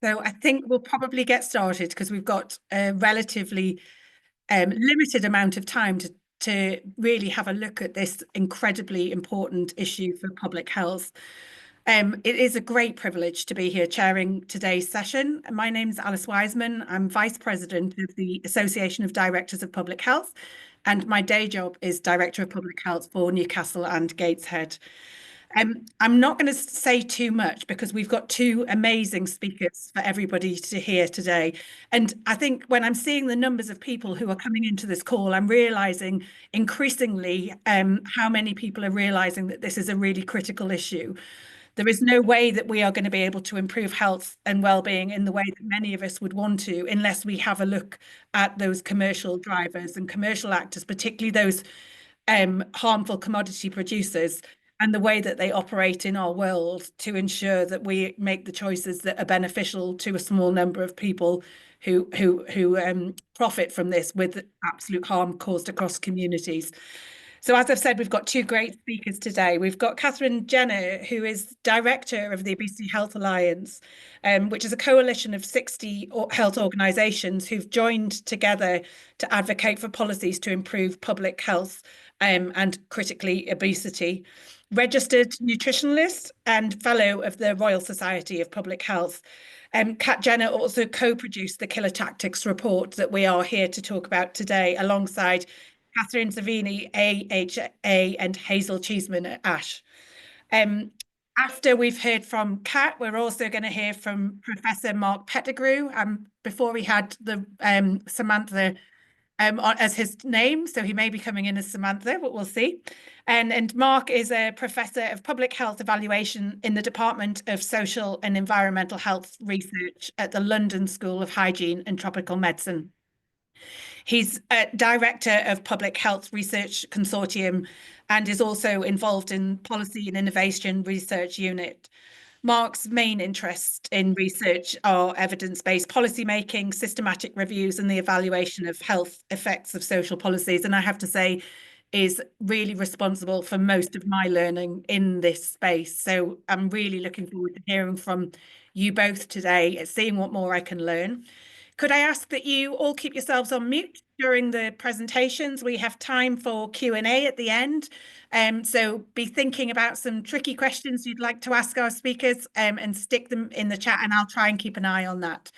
So I think we'll probably get started because we've got a relatively limited amount of time to really have a look at this incredibly important issue for public health. It is a great privilege to be here chairing today's session. My name's Alice Wiseman. I'm Vice President of the Association of Directors of Public Health, and my day job is Director of Public Health for Newcastle and Gateshead. I'm not going to say too much because we've got two amazing speakers for everybody to hear today. And I think when I'm seeing the numbers of people who are coming into this call, I'm realizing increasingly how many people are realizing that this is a really critical issue. There is no way that we are going to be able to improve health and well-being in the way that many of us would want to, unless we have a look at those commercial drivers and commercial actors, particularly those harmful commodity producers, and the way that they operate in our world to ensure that we make the choices that are beneficial to a small number of people who profit from this with absolute harm caused across communities. So as I've said, we've got two great speakers today. We've got Katharine Jenner, who is Director of the Obesity Health Alliance, which is a coalition of 60 health organisations who've joined together to advocate for policies to improve public health and critically obesity. Registered nutritionalist and fellow of the Royal Society of Public Health. Kat Jenner also co-produced the Killer Tactics report that we are here to talk about today, alongside Catherine Savini, AHA, and Hazel Cheeseman at ASH. After we've heard from Kat, we're also going to hear from Professor Mark Petticrew. Before we had the Samantha as his name, so he may be coming in as Samantha, but we'll see. And Mark is a professor of public health evaluation in the Department of Social and Environmental Health Research at the London School of Hygiene and Tropical Medicine. He's a director of Public Health Research Consortium and is also involved in Policy and Innovation Research Unit. Mark's main interests in research are evidence-based policymaking, systematic reviews, and the evaluation of health effects of social policies. And I have to say, is really responsible for most of my learning in this space. So I'm really looking forward to hearing from you both today, seeing what more I can learn. Could I ask that you all keep yourselves on mute during the presentations? We have time for Q&A at the end. So be thinking about some tricky questions you'd like to ask our speakers and stick them in the chat, and I'll try and keep an eye on that.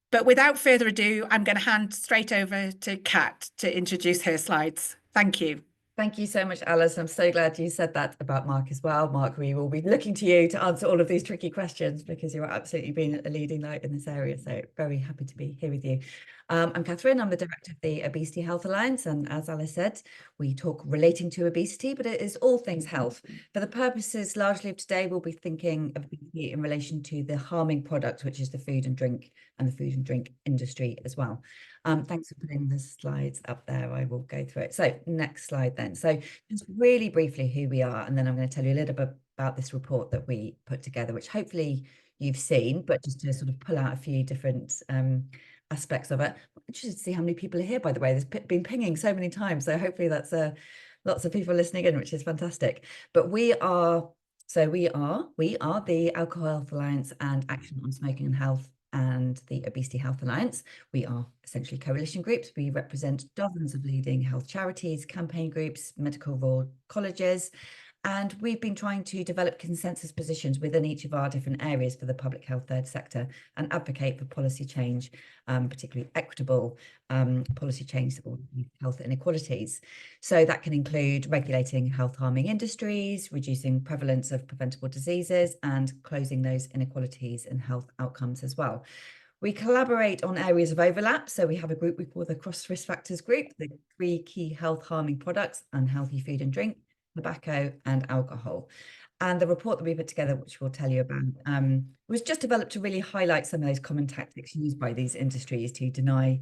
But without further ado, I'm going to hand straight over to Kat to introduce her slides. Thank you. Thank you so much, Alice. I'm so glad you said that about Mark as well. Mark, we will be looking to you to answer all of these tricky questions because you're absolutely been a leading light in this area. So very happy to be here with you. I'm Katharine. I'm the director of the Obesity Health Alliance. And as Alice said, we talk relating to obesity, but it is all things health. For the purposes largely of today, we'll be thinking of obesity in relation to the harming product, which is the food and drink industry as well. Thanks for putting the slides up there. I will go through it. So next slide then. So just really briefly who we are, and then I'm going to tell you a little bit about this report that we put together, which hopefully you've seen, but just to sort of pull out a few different aspects of it. I'm interested to see how many people are here, by the way. There's been pinging so many times, so hopefully that's lots of people listening in, which is fantastic. But we are the Alcohol Health Alliance and Action on Smoking and Health and the Obesity Health Alliance. We are essentially coalition groups. We represent dozens of leading health charities, campaign groups, medical Royal colleges, and we've been trying to develop consensus positions within each of our different areas for the public health third sector and advocate for policy change, particularly equitable policy change that will reduce health inequalities. So that can include regulating health harming industries, reducing prevalence of preventable diseases, and closing those inequalities in health outcomes as well. We collaborate on areas of overlap. So we have a group we call the Cross Risk Factors Group, the 3 key health harming products: unhealthy food and drink, tobacco, and alcohol. And the report that we put together, which we'll tell you about, was just developed to really highlight some of those common tactics used by these industries to deny,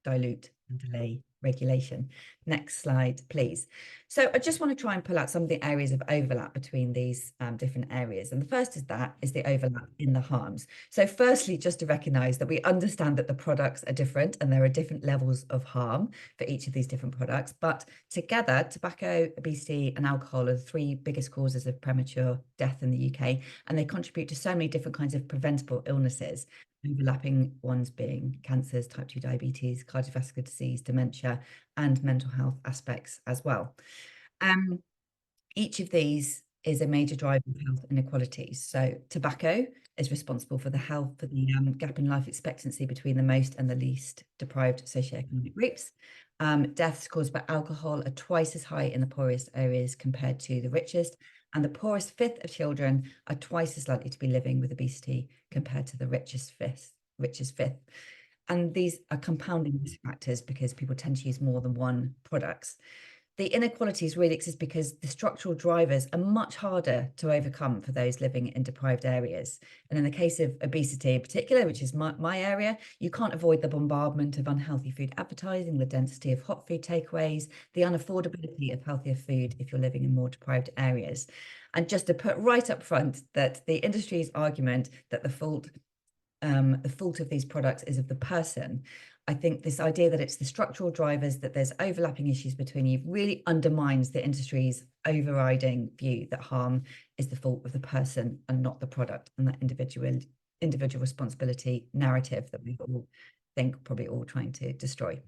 dilute, and delay regulation. Next slide, please. So I just want to try and pull out some of the areas of overlap between these different areas. And the first is the overlap in the harms. So firstly, just to recognize that we understand that the products are different and there are different levels of harm for each of these different products. But together, tobacco, obesity, and alcohol are the three biggest causes of premature death in the UK. And they contribute to so many different kinds of preventable illnesses, overlapping ones being cancers, type 2 diabetes, cardiovascular disease, dementia, and mental health aspects as well. Each of these is a major driver of health inequalities. So tobacco is responsible for the gap in life expectancy between the most and the least deprived socioeconomic groups. Deaths caused by alcohol are twice as high in the poorest areas compared to the richest, and the poorest fifth of children are twice as likely to be living with obesity compared to the richest fifth. And these are compounding risk factors because people tend to use more than one products. The inequalities really exist because the structural drivers are much harder to overcome for those living in deprived areas. And in the case of obesity in particular, which is my area, you can't avoid the bombardment of unhealthy food advertising, the density of hot food takeaways, the unaffordability of healthier food if you're living in more deprived areas. And just to put right up front that the industry's argument that the fault of these products is of the person, I think this idea that it's the structural drivers, that there's overlapping issues between you, really undermines the industry's overriding view that harm is the fault of the person and not the product, and that individual responsibility narrative that we all think probably all trying to destroy.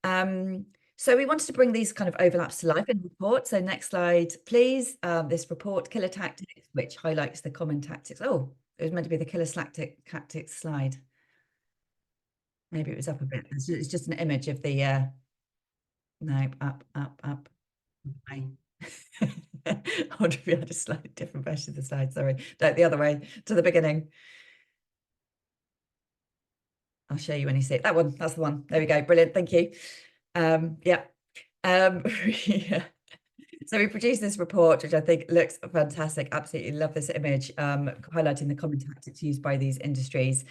So we wanted to bring these kind of overlaps to life in the report. So next slide, please. This report, Killer Tactics, which highlights the common tactics. Oh, it was meant to be the killer tactics slide. Maybe it was up a bit. It's just an image of the, no, up. I wonder if we had a slightly different version of the slide, sorry. No, the other way, to the beginning. I'll show you when you see it. That one, that's the one. There we go, brilliant, thank you. Yeah. Yeah. So we produced this report, which I think looks fantastic. Absolutely love this image, highlighting the common tactics used by these industries,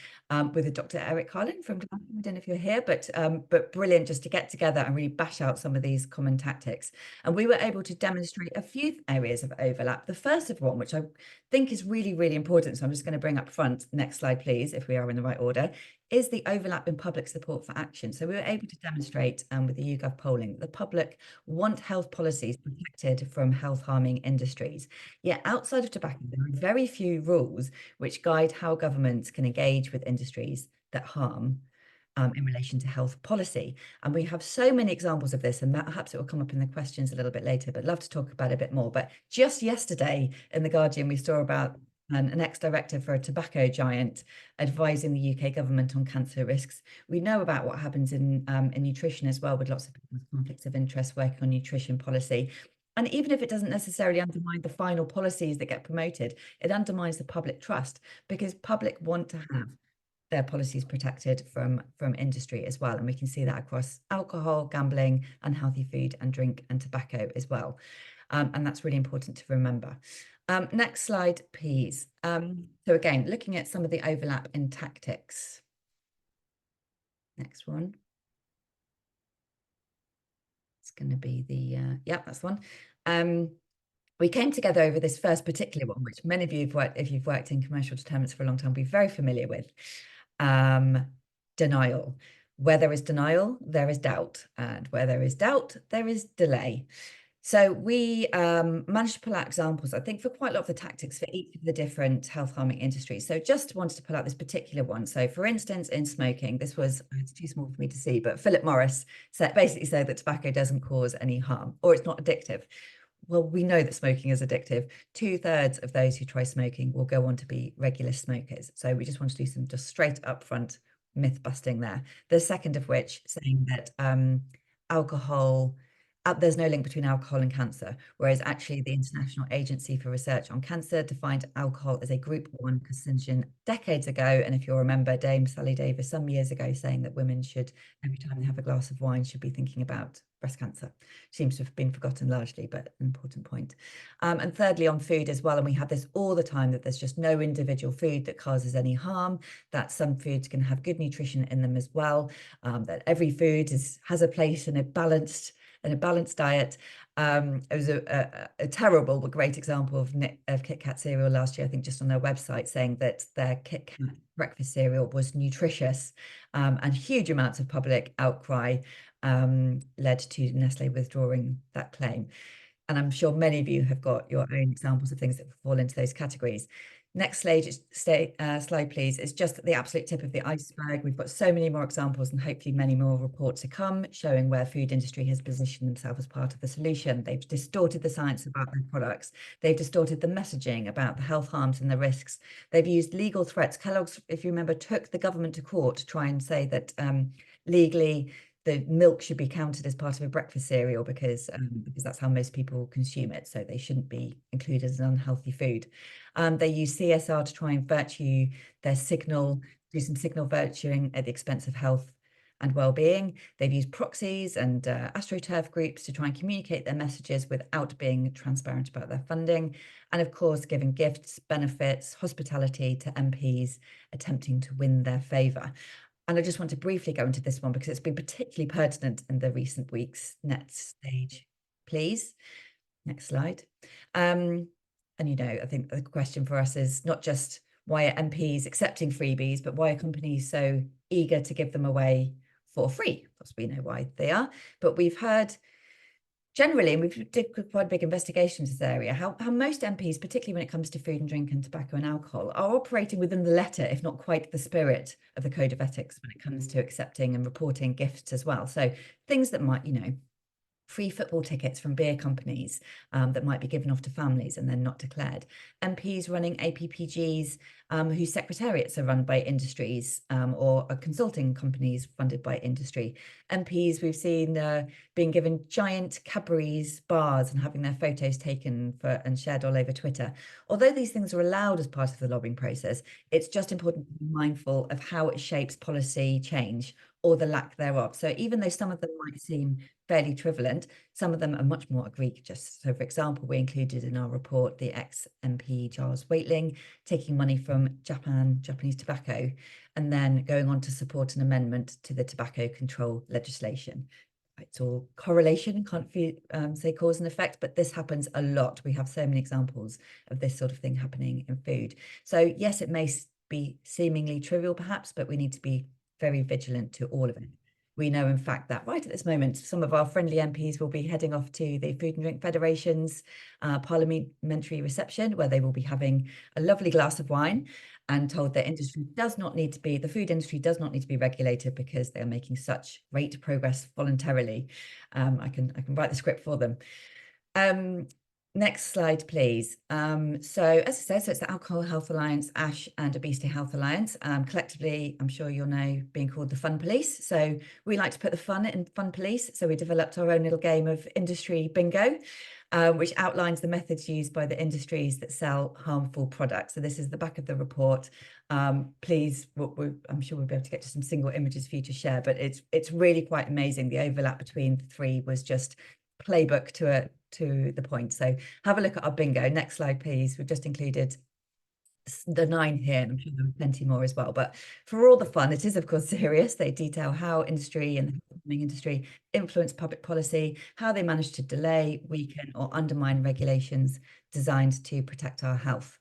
with Dr. Eric Carlin from Glasgow. I don't know if you're here, but brilliant just to get together and really bash out some of these common tactics. And we were able to demonstrate a few areas of overlap. The first of one, which I think is really, really important, so I'm just going to bring up front. Next slide, please, if we are in the right order, is the overlap in public support for action. So we were able to demonstrate with the YouGov polling that the public want health policies protected from health harming industries. Yet outside of tobacco, there are very few rules which guide how governments can engage with industries that harm in relation to health policy. And we have so many examples of this, and perhaps it will come up in the questions a little bit later, but love to talk about it a bit more. But just yesterday in The Guardian, we saw about an ex-director for a tobacco giant advising the UK government on cancer risks. We know about what happens in nutrition as well, with lots of people with conflicts of interest working on nutrition policy. And even if it doesn't necessarily undermine the final policies that get promoted, it undermines the public trust, because public want to have their policies protected from industry as well. And we can see that across alcohol, gambling, unhealthy food and drink, and tobacco as well. And that's really important to remember. Next slide, please. So again, looking at some of the overlap in tactics. Next one. It's going to be the, yeah, that's the one. We came together over this first particular one, which many of you, if you've worked in commercial determinants for a long time, will be very familiar with. Denial. Where there is denial, there is doubt. And where there is doubt, there is delay. So we managed to pull out examples, I think, for quite a lot of the tactics for each of the different health harming industries. So just wanted to pull out this particular one. So for instance, in smoking, this was, it's too small for me to see, but Philip Morris basically said that tobacco doesn't cause any harm, or it's not addictive. Well, we know that smoking is addictive. 2/3 of those who try smoking will go on to be regular smokers. So we just want to do some just straight up front myth busting there. The second of which saying that alcohol there's no link between alcohol and cancer, whereas actually the International Agency for Research on Cancer defined alcohol as a group 1 carcinogen decades ago. And if you'll remember Dame Sally Davis some years ago saying that women should, every time they have a glass of wine, should be thinking about breast cancer. Seems to have been forgotten largely, but an important point. And thirdly, on food as well, and we have this all the time, that there's just no individual food that causes any harm, that some foods can have good nutrition in them as well, that every food has a place in a balanced diet. It was a terrible but great example of Kit Kat cereal last year, I think, just on their website, saying that their Kit Kat breakfast cereal was nutritious, and huge amounts of public outcry led to Nestle withdrawing that claim. And I'm sure many of you have got your own examples of things that fall into those categories. Next slide, please. It's just the absolute tip of the iceberg. We've got so many more examples and hopefully many more reports to come showing where food industry has positioned themselves as part of the solution. They've distorted the science about their products. They've distorted the messaging about the health harms and the risks. They've used legal threats. Kellogg's, if you remember, took the government to court to try and say that legally the milk should be counted as part of a breakfast cereal because that's how most people consume it. So they shouldn't be included as an unhealthy food. They use CSR to try and virtue their signal, do some signal virtuing at the expense of health and well-being. They've used proxies and AstroTurf groups to try and communicate their messages without being transparent about their funding. And of course, giving gifts, benefits, hospitality to MPs attempting to win their favour. And I just want to briefly go into this one because it's been particularly pertinent in the recent weeks. Next stage, please. Next slide. And, you know, I think the question for us is not just why are MPs accepting freebies, but why are companies so eager to give them away for free? Of course, we know why they are, but we've heard generally, and we've did quite a big investigation into this area, how most MPs, particularly when it comes to food and drink and tobacco and alcohol, are operating within the letter, if not quite the spirit of the Code of Ethics when it comes to accepting and reporting gifts as well. So things that might, you know, free football tickets from beer companies that might be given off to families and then not declared. MPs running APPGs whose secretariats are run by industries or consulting companies funded by industry. MPs we've seen being given giant Cadbury's bars and having their photos taken and shared all over Twitter. Although these things are allowed as part of the lobbying process, it's just important to be mindful of how it shapes policy change or the lack thereof. So even though some of them might seem fairly trivial, some of them are much more egregious. So for example, we included in our report the ex-MP Giles Waitling taking money from Japanese tobacco and then going on to support an amendment to the tobacco control legislation. It's all correlation, can't say cause and effect, but this happens a lot. We have so many examples of this sort of thing happening in food. So yes, it may be seemingly trivial perhaps, but we need to be very vigilant to all of it. We know, in fact, that right at this moment, some of our friendly MPs will be heading off to the Food and Drink Federation's parliamentary reception, where they will be having a lovely glass of wine and told that the food industry does not need to be regulated because they are making such great progress voluntarily. I can write the script for them. Next slide, please. So as I said, so it's the Alcohol Health Alliance, ASH, and Obesity Health Alliance. Collectively, I'm sure you'll know, being called the Fun Police. So we like to put the fun in Fun Police. So we developed our own little game of industry bingo, which outlines the methods used by the industries that sell harmful products. So this is the back of the report. Please, I'm sure we'll be able to get to some single images for you to share, but it's really quite amazing. The overlap between the three was just playbook to the point. So have a look at our bingo. Next slide, please. We've just included the 9 here, and I'm sure there are plenty more as well. But for all the fun, it is of course serious. They detail how industry and the industry influence public policy, how they manage to delay, weaken, or undermine regulations designed to protect our health.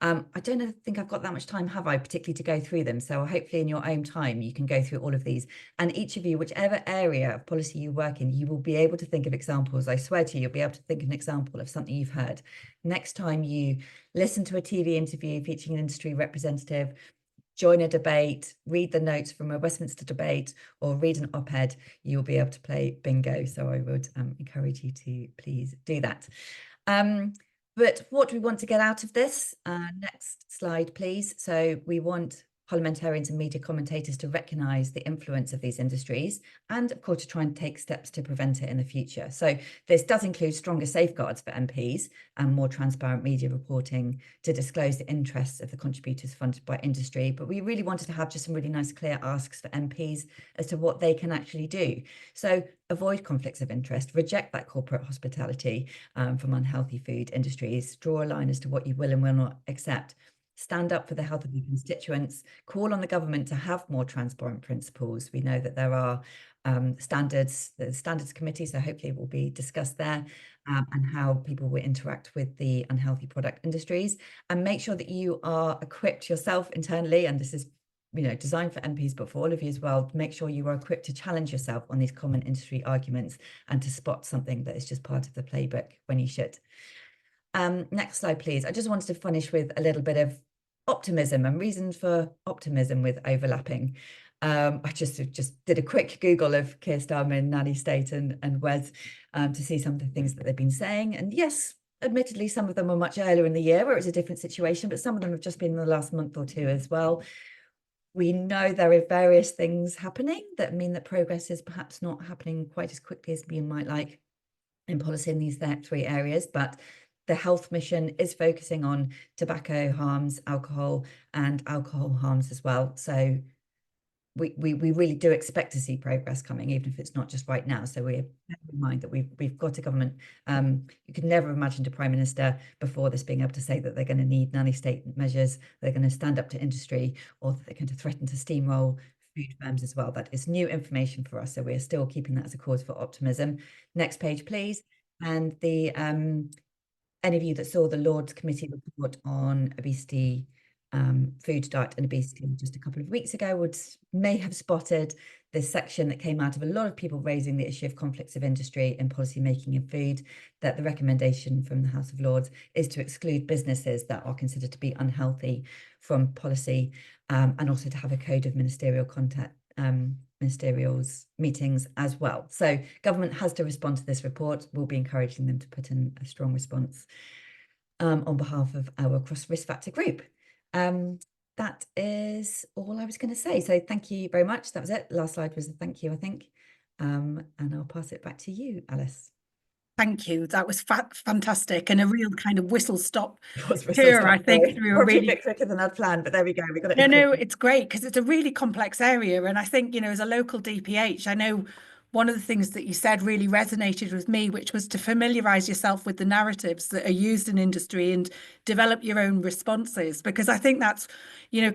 I don't think I've got that much time, have I, particularly to go through them. So hopefully in your own time, you can go through all of these. And each of you, whichever area of policy you work in, you will be able to think of examples. I swear to you, you'll be able to think of an example of something you've heard. Next time you listen to a TV interview featuring an industry representative, join a debate, read the notes from a Westminster debate, or read an op-ed, you'll be able to play bingo. So I would encourage you to please do that. But what do we want to get out of this? Next slide, please. So we want parliamentarians and media commentators to recognise the influence of these industries and, of course, to try and take steps to prevent it in the future. So this does include stronger safeguards for MPs and more transparent media reporting to disclose the interests of the contributors funded by industry. But we really wanted to have just some really nice clear asks for MPs as to what they can actually do. So avoid conflicts of interest, reject that corporate hospitality from unhealthy food industries, draw a line as to what you will and will not accept. Stand up for the health of your constituents, call on the government to have more transparent principles. We know that there are standards, the standards committee, so hopefully it will be discussed there, and how people will interact with the unhealthy product industries, and make sure that you are equipped yourself internally, and this is designed for MPs, but for all of you as well, make sure you are equipped to challenge yourself on these common industry arguments and to spot something that is just part of the playbook when you should. Next slide, please. I just wanted to finish with a little bit of optimism and reasons for optimism with overlapping. I just did a quick Google of Keir Starmer, Nanny State and Wes to see some of the things that they've been saying. And yes, admittedly, some of them were much earlier in the year where it was a different situation, but some of them have just been in the last month or two as well. We know there are various things happening that mean that progress is perhaps not happening quite as quickly as we might like in policy in these three areas, but the health mission is focusing on tobacco harms, alcohol, and alcohol harms as well. So we really do expect to see progress coming, even if it's not just right now. So we have in mind that we've got a government. You could never have imagined a prime minister before this being able to say that they're going to need nanny state measures, they're going to stand up to industry, or that they're going to threaten to steamroll food firms as well. That is new information for us. So we're still keeping that as a cause for optimism. Next page, please. And the any of you that saw the Lords Committee report on obesity, food, diet and obesity just a couple of weeks ago may have spotted this section that came out of a lot of people raising the issue of conflicts of industry in policy making in food, that the recommendation from the House of Lords is to exclude businesses that are considered to be unhealthy from policy, and also to have a code of ministerial contact, ministerials meetings as well. So government has to respond to this report. We'll be encouraging them to put in a strong response on behalf of our cross risk factor group. That is all I was going to say. So thank you very much. That was it. Last slide was a thank you, I think. And I'll pass it back to you, Alice. Thank you. That was fantastic, and a real kind of whistle stop Tour, tour, I think, through a probably really a bit quicker than I'd planned, but there we go. We got it. No, it's great because it's a really complex area. And I think, as a local DPH, I know one of the things that you said really resonated with me, which was to familiarize yourself with the narratives that are used in industry and develop your own responses. Because I think that's,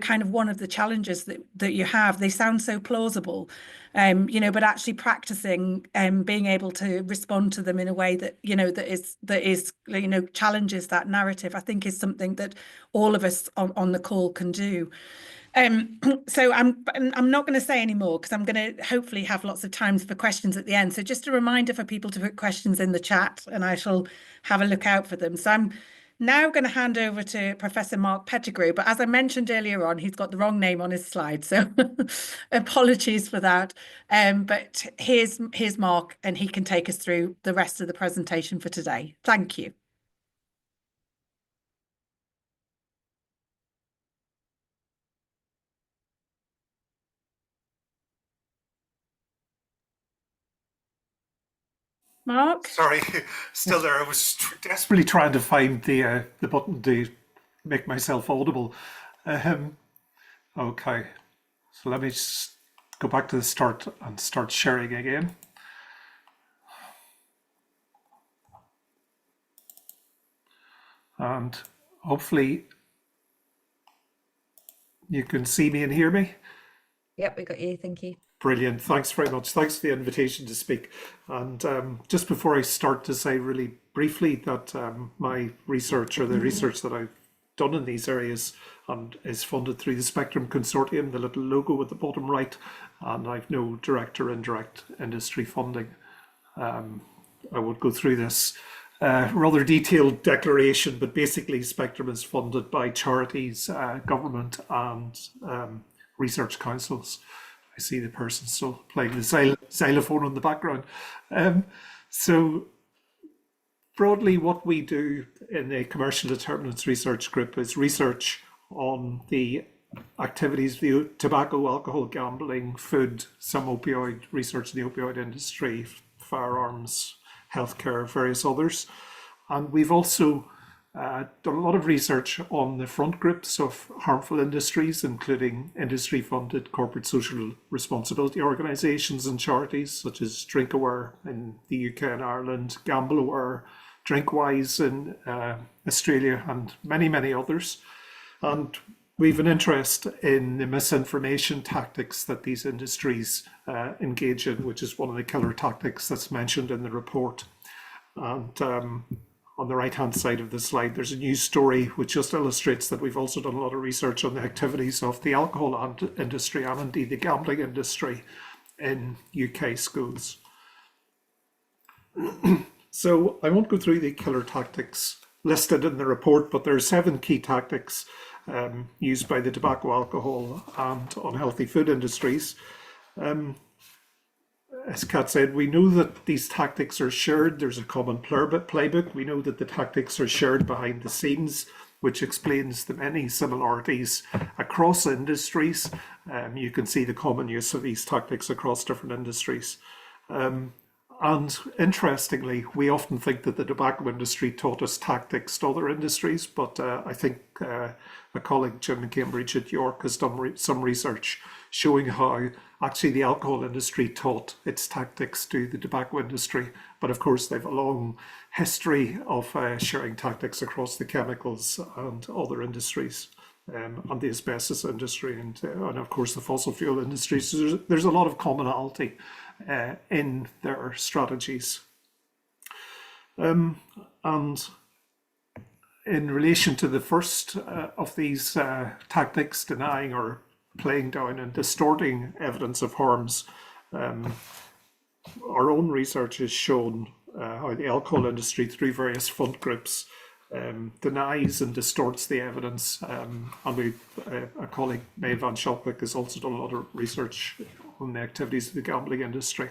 kind of one of the challenges that you have. They sound so plausible, but actually practicing being able to respond to them in a way that, that is challenges that narrative, I think is something that all of us on the call can do. So I'm not going to say any more because I'm going to hopefully have lots of times for questions at the end. So just a reminder for people to put questions in the chat and I shall have a look out for them. So I'm now going to hand over to Professor Mark Petticrew, but as I mentioned earlier on, he's got the wrong name on his slide, so apologies for that. But here's Mark, and he can take us through the rest of the presentation for today. Thank you. Mark? Sorry, still there. I was desperately trying to find the button to make myself audible. Okay, so let me just go back to the start and start sharing again. And hopefully you can see me and hear me. Yep, we got you. Thank you. Brilliant. Thanks very much. Thanks for the invitation to speak. And just before I start, to say really briefly that my research, or the research that I've done in these areas, is funded through the Spectrum Consortium, the little logo at the bottom right, and I've no direct or indirect industry funding. I won't go through this rather detailed declaration, but basically Spectrum is funded by charities, government and research councils. I see the person still playing the xylophone in the background. So broadly, what we do in the Commercial Determinants Research Group is research on the activities, the tobacco, alcohol, gambling, food, some opioid research in the opioid industry, firearms, healthcare, various others. And we've also done a lot of research on the front groups of harmful industries, including industry-funded corporate social responsibility organisations and charities such as DrinkAware in the UK and Ireland, GambleAware, DrinkWise in Australia, and many, many others. And we've an interest in the misinformation tactics that these industries engage in, which is one of the killer tactics that's mentioned in the report. And on the right-hand side of the slide, there's a news story which just illustrates that we've also done a lot of research on the activities of the alcohol industry and indeed the gambling industry in UK schools. So I won't go through the killer tactics listed in the report, but there are 7 key tactics used by the tobacco, alcohol and unhealthy food industries. As Kat said, we know that these tactics are shared. There's a common playbook. We know that the tactics are shared behind the scenes, which explains the many similarities across industries. You can see the common use of these tactics across different industries. And interestingly, we often think that the tobacco industry taught us tactics to other industries, but I think a colleague, Jim Cambridge at York, has done some research showing how actually the alcohol industry taught its tactics to the tobacco industry. But of course, they've a long history of sharing tactics across the chemicals and other industries, and the asbestos industry and of course the fossil fuel industry. So there's a lot of commonality in their strategies. And in relation to the first of these tactics, denying or playing down and distorting evidence of harms, our own research has shown how the alcohol industry, through various front groups, denies and distorts the evidence. And a colleague, Mae van Schalkwyk, has also done a lot of research on the activities of the gambling industry.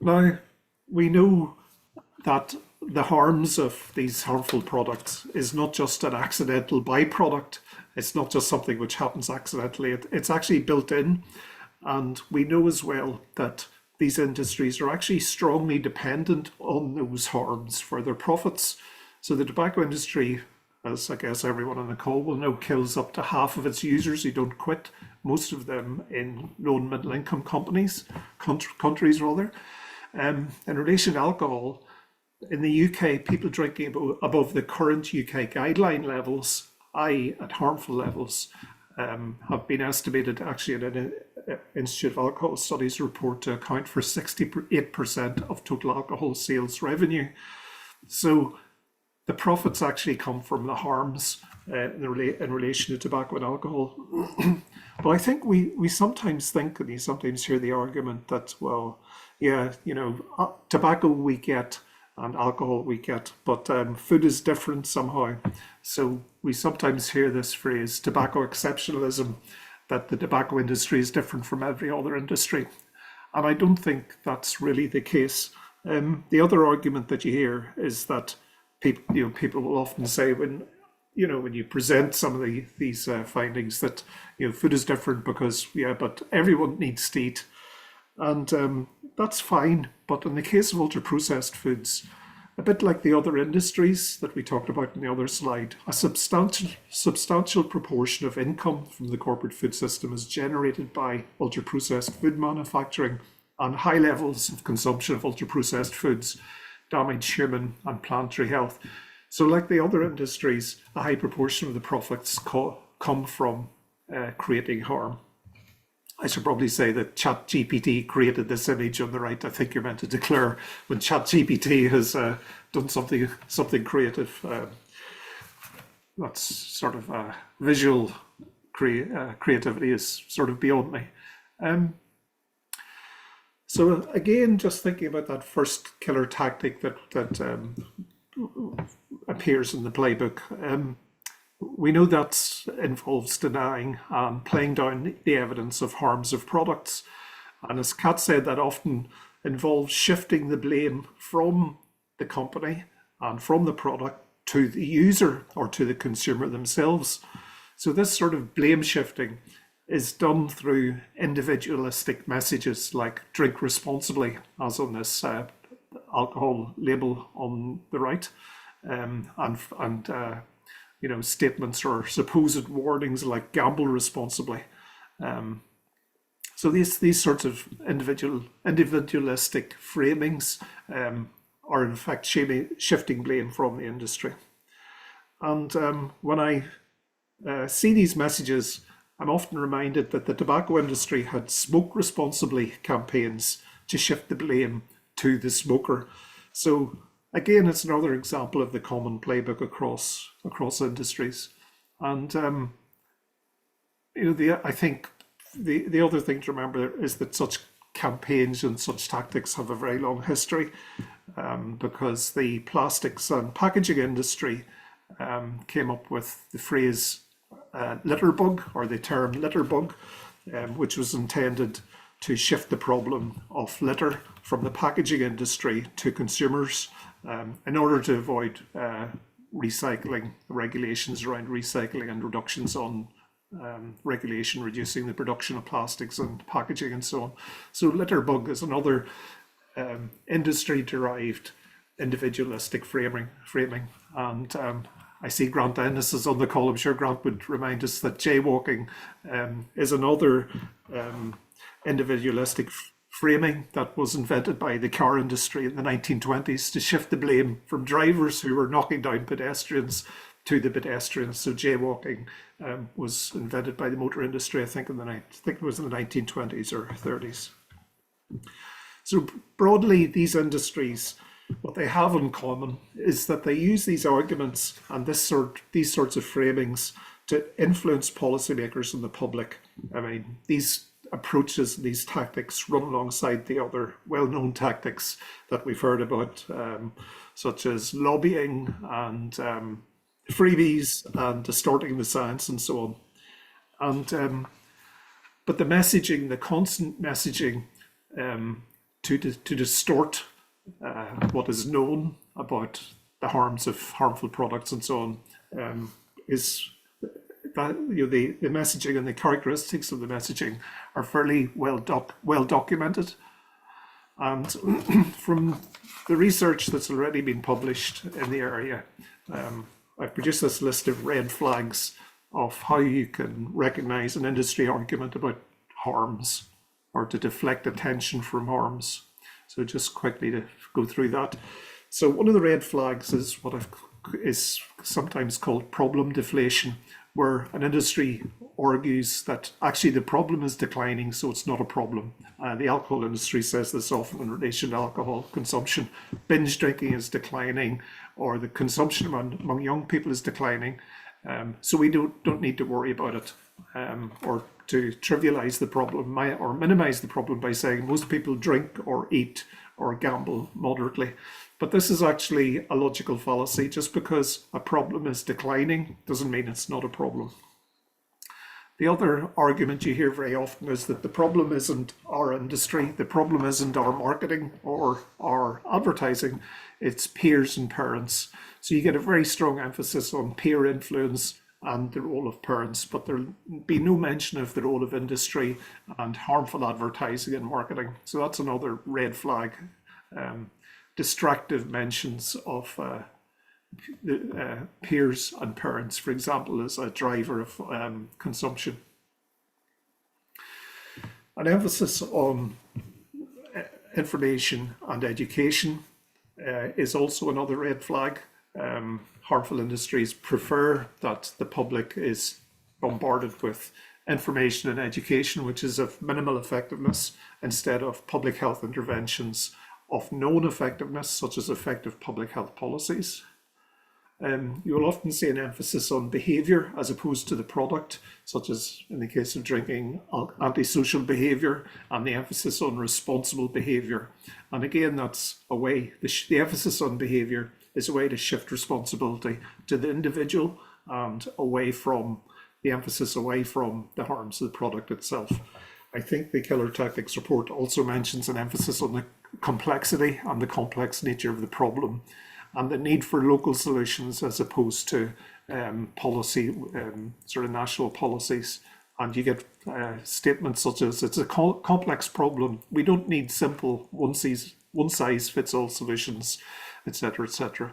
Now, we know that the harms of these harmful products is not just an accidental byproduct. It's not just something which happens accidentally. It's actually built in. And we know as well that these industries are actually strongly dependent on those harms for their profits. So the tobacco industry, as I guess everyone on the call will know, kills up to half of its users who don't quit, most of them in low and middle income countries. In relation to alcohol, in the UK, people drinking above the current UK guideline levels, i.e. at harmful levels, have been estimated actually in an Institute of Alcohol Studies report to account for 68% of total alcohol sales revenue. So the profits actually come from the harms in relation to tobacco and alcohol. But I think we sometimes think, and you sometimes hear the argument that, well, yeah, you know, tobacco we get and alcohol we get, but food is different somehow. So we sometimes hear this phrase, tobacco exceptionalism, that the tobacco industry is different from every other industry. And I don't think that's really the case. The other argument that you hear is that people will often say when you present some of these findings that food is different because but everyone needs to eat, and that's fine. But in the case of ultra processed foods, a bit like the other industries that we talked about in the other slide, a substantial proportion of income from the corporate food system is generated by ultra processed food manufacturing, and high levels of consumption of ultra processed foods damage human and planetary health. So like the other industries, a high proportion of the profits come from creating harm. I should probably say that ChatGPT created this image on the right. I think you're meant to declare when ChatGPT has done something creative. That's sort of visual creativity is sort of beyond me. So again, just thinking about that first killer tactic that appears in the playbook. We know that involves denying and playing down the evidence of harms of products. And as Kat said, that often involves shifting the blame from the company and from the product to the user or to the consumer themselves. So this sort of blame shifting is done through individualistic messages like drink responsibly, as on this alcohol label on the right, and statements or supposed warnings like gamble responsibly. So these sorts of individualistic framings are in fact shifting blame from the industry. And when I see these messages, I'm often reminded that the tobacco industry had smoke responsibly campaigns to shift the blame to the smoker. So again, it's another example of the common playbook across industries. And I think the other thing to remember is that such campaigns and such tactics have a very long history, because the plastics and packaging industry came up with the phrase litter bug, or the term litter bug, which was intended to shift the problem of litter from the packaging industry to consumers, in order to avoid recycling regulations around recycling and reductions on regulation reducing the production of plastics and packaging and so on. So litter bug is another industry-derived individualistic framing. And I see Grant Ennis is on the call. I'm sure Grant would remind us that jaywalking is another individualistic framing that was invented by the car industry in the 1920s to shift the blame from drivers who were knocking down pedestrians to the pedestrians. So jaywalking was invented by the motor industry, I think it was in the 1920s or 30s. So broadly, these industries, what they have in common is that they use these arguments and these sorts of framings to influence policymakers and the public. I mean, these approaches, these tactics run alongside the other well-known tactics that we've heard about, such as lobbying and freebies and distorting the science and so on. And but the messaging, the constant messaging to distort what is known about the harms of harmful products and so on, is that the messaging and the characteristics of the messaging are fairly well documented. And from the research that's already been published in the area, I've produced this list of red flags of how you can recognize an industry argument about harms or to deflect attention from harms. So just quickly to go through that. So one of the red flags is what is sometimes called problem deflation, where an industry argues that actually the problem is declining, so it's not a problem. The alcohol industry says this often in relation to alcohol consumption. Binge drinking is declining, or the consumption among young people is declining, so we don't need to worry about it, or to trivialize the problem or minimize the problem by saying most people drink or eat or gamble moderately. But this is actually a logical fallacy. Just because a problem is declining doesn't mean it's not a problem. The other argument you hear very often is that the problem isn't our industry, the problem isn't our marketing or our advertising, it's peers and parents. So you get a very strong emphasis on peer influence and the role of parents, but there'll be no mention of the role of industry and harmful advertising and marketing. So that's another red flag. Distractive mentions of peers and parents, for example, as a driver of consumption. An emphasis on information and education is also another red flag. Harmful industries prefer that the public is bombarded with information and education, which is of minimal effectiveness, instead of public health interventions of known effectiveness, such as effective public health policies. You will often see an emphasis on behaviour as opposed to the product, such as in the case of drinking, antisocial behaviour, and the emphasis on responsible behaviour. And again, that's a way, the emphasis on behaviour is a way to shift responsibility to the individual and away from the emphasis away from the harms of the product itself. I think the Killer Tactics report also mentions an emphasis on the complexity and the complex nature of the problem. and the need for local solutions as opposed to policy, sort of national policies. And you get statements such as, it's a complex problem. We don't need simple one size fits all solutions, etc., etc.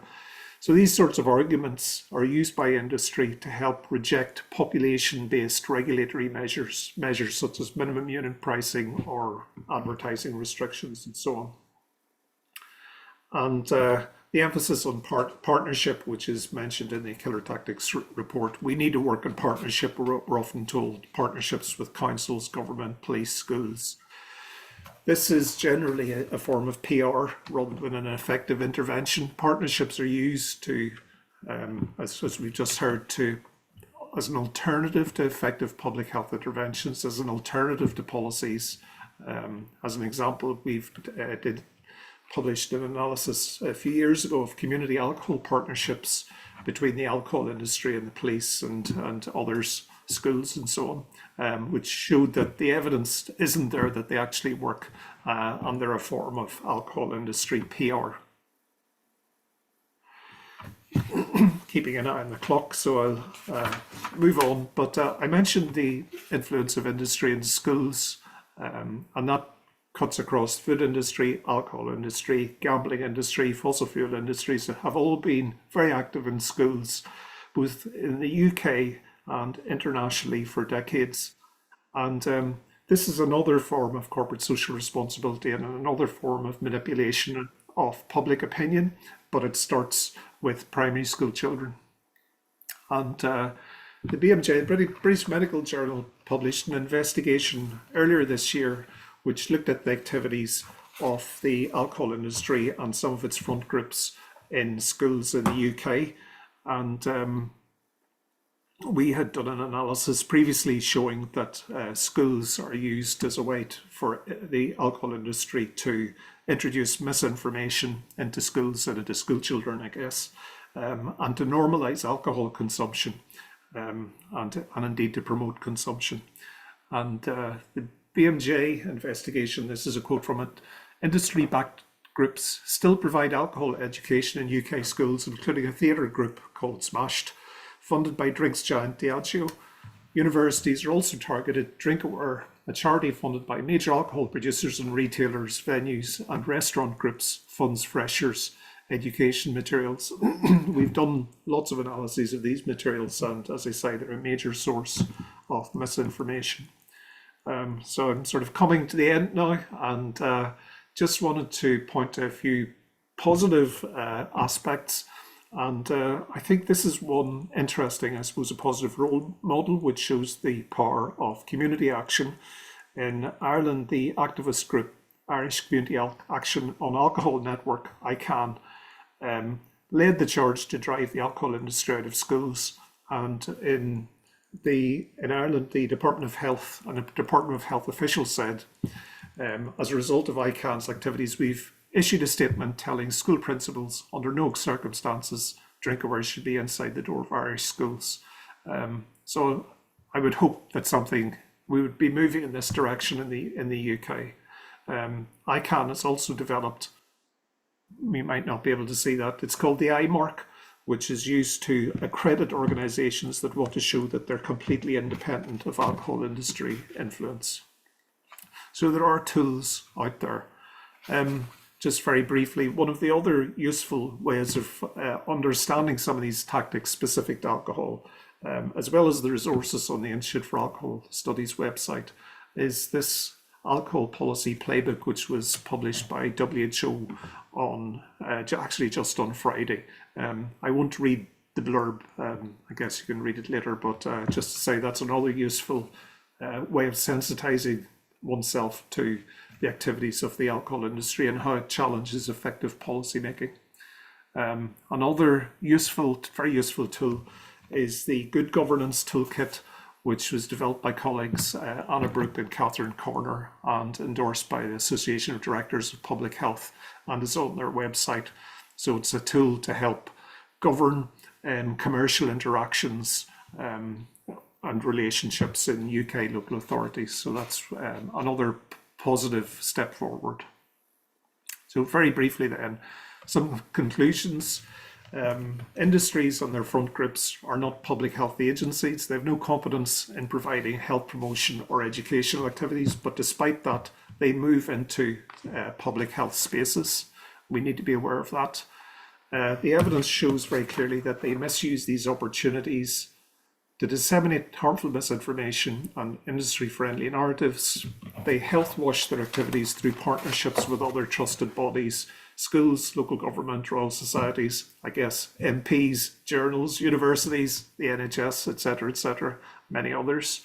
So these sorts of arguments are used by industry to help reject population-based regulatory measures such as minimum unit pricing or advertising restrictions and so on. And the emphasis on partnership, which is mentioned in the Killer Tactics report. We need to work in partnership. We're often told partnerships with councils, government, police, schools. This is generally a form of PR rather than an effective intervention. Partnerships are used to, as we've just heard, as an alternative to effective public health interventions, as an alternative to policies. As an example, we've published an analysis a few years ago of community alcohol partnerships between the alcohol industry and the police and others, schools and so on, which showed that the evidence isn't there that they actually work, and they're a form of alcohol industry PR. Keeping an eye on the clock, so I'll move on. But I mentioned the influence of industry in schools, and that cuts across food industry, alcohol industry, gambling industry, fossil fuel industries that have all been very active in schools, both in the UK and internationally for decades. And this is another form of corporate social responsibility and another form of manipulation of public opinion, but it starts with primary school children. And the BMJ, British Medical Journal, published an investigation earlier this year which looked at the activities of the alcohol industry and some of its front groups in schools in the UK. And we had done an analysis previously showing that schools are used as a way for the alcohol industry to introduce misinformation into schools and into school children, I guess, and to normalize alcohol consumption, and indeed to promote consumption. And the BMJ investigation, this is a quote from it, industry-backed groups still provide alcohol education in UK schools, including a theatre group called Smashed, funded by drinks giant Diageo. Universities are also targeted. DrinkAware, a charity funded by major alcohol producers and retailers, venues and restaurant groups, funds Freshers education materials. We've done lots of analyses of these materials, and as I say, they're a major source of misinformation. So I'm sort of coming to the end now, and just wanted to point to a few positive aspects. And I think this is one interesting, I suppose, a positive role model, which shows the power of community action. In Ireland, the activist group Irish Community Action on Alcohol Network, ICAN, led the charge to drive the alcohol industry out of schools. And in Ireland, the Department of Health and the Department of Health officials said, as a result of ICAN's activities, we've issued a statement telling school principals under no circumstances DrinkAware should be inside the door of Irish schools. So I would hope that we would be moving in this direction in the UK. ICAN has also developed, we might not be able to see that, it's called the I mark, which is used to accredit organisations that want to show that they're completely independent of alcohol industry influence. So there are tools out there. Just very briefly, one of the other useful ways of understanding some of these tactics specific to alcohol, as well as the resources on the Institute for Alcohol Studies website, is this alcohol policy playbook, which was published by WHO on actually just on Friday. I won't read the blurb, I guess you can read it later, but just to say that's another useful way of sensitizing oneself to the activities of the alcohol industry and how it challenges effective policy making. Another very useful tool is the Good Governance Toolkit, which was developed by colleagues Anna Brooke and Katharine Corner and endorsed by the Association of Directors of Public Health and is on their website. So it's a tool to help govern commercial interactions and relationships in UK local authorities. So that's another positive step forward. So very briefly then, Some conclusions. Industries and their front groups are not public health agencies. They have no competence in providing health promotion or educational activities, but despite that, they move into public health spaces. We need to be aware of that. The evidence shows very clearly that they misuse these opportunities to disseminate harmful misinformation and industry-friendly narratives. They health wash their activities through partnerships with other trusted bodies, schools, local government, royal societies, I guess, MPs, journals, universities, the NHS, etc., many others.